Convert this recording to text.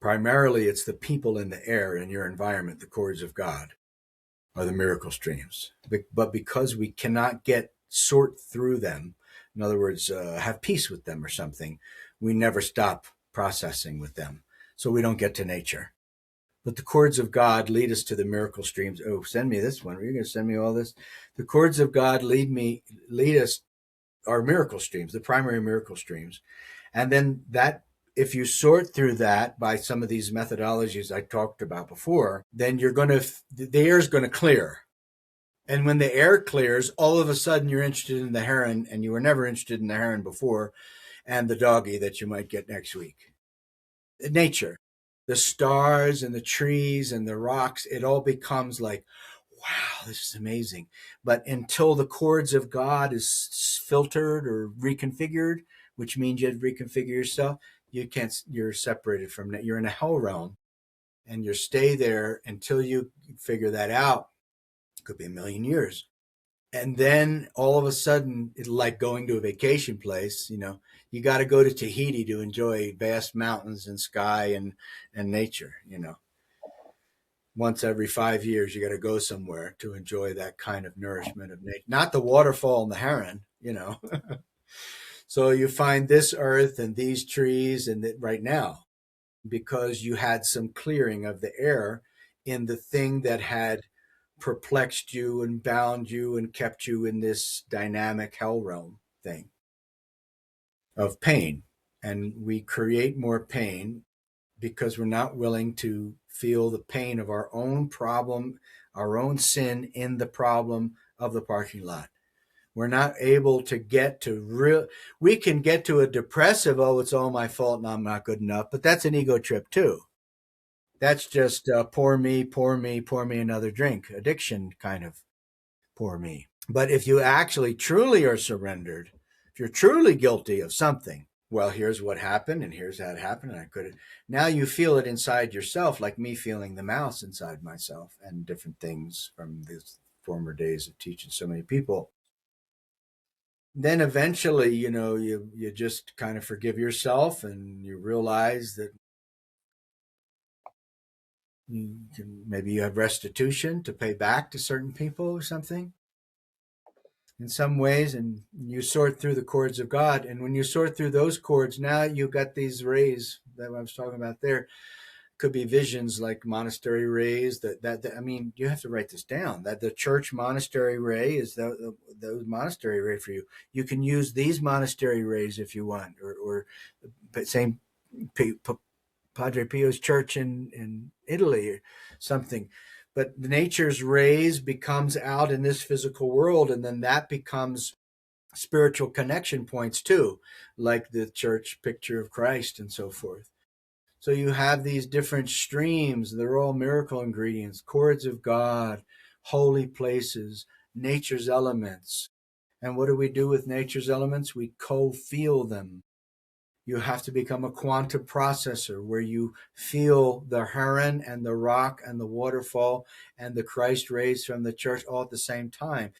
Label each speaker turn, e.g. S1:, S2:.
S1: Primarily, it's the people in the air in your environment, the chords of God, are the miracle streams. But because we cannot sort through them, in other words, have peace with them or something, we never stop processing with them. So we don't get to nature. But the chords of God lead us to the miracle streams. Oh, send me this one. Are you going to send me all this? The chords of God lead us, are miracle streams, the primary miracle streams. And then if you sort through that by some of these methodologies I talked about before, then the air is going to clear. And when the air clears, all of a sudden you're interested in the heron, and you were never interested in the heron before, and the doggy that you might get next week. Nature, the stars and the trees and the rocks, it all becomes like, wow, this is amazing. But until the chords of God is filtered or reconfigured, which means you have to reconfigure yourself, you're separated from that. You're in a hell realm, and you stay there until you figure that out. It could be 1,000,000 years. And then all of a sudden, it's like going to a vacation place. You got to go to Tahiti to enjoy vast mountains and sky and nature. Once every 5 years, you got to go somewhere to enjoy that kind of nourishment of nature, not the waterfall and the heron. So you find this earth and these trees right now, because you had some clearing of the air in the thing that had perplexed you and bound you and kept you in this dynamic hell realm thing of pain. And we create more pain because we're not willing to feel the pain of our own problem, our own sin in the problem of the parking lot. We're not able to we can get to a depressive, oh, it's all my fault and I'm not good enough, but that's an ego trip too. That's just pour me another drink, addiction kind of pour me. But if you actually truly are surrendered, if you're truly guilty of something, well, here's what happened and here's how it happened, and I could have. Now you feel it inside yourself, like me feeling the mouse inside myself and different things from these former days of teaching so many people. Then eventually, you just kind of forgive yourself, and you realize that maybe you have restitution to pay back to certain people or something in some ways, and you sort through the chords of God. And when you sort through those chords, now you've got these rays that I was talking about there. Could be visions like monastery rays that I mean, you have to write this down, that the church monastery ray is the monastery ray for you. You can use these monastery rays if you want, or same Padre Pio's church in Italy or something. But nature's rays becomes out in this physical world, and then that becomes spiritual connection points too, like the church picture of Christ and so forth. So you have these different streams. They're all miracle ingredients, chords of God, holy places, nature's elements. And what do we do with nature's elements? We co-feel them. You have to become a quantum processor where you feel the heron and the rock and the waterfall and the Christ rays from the church all at the same time.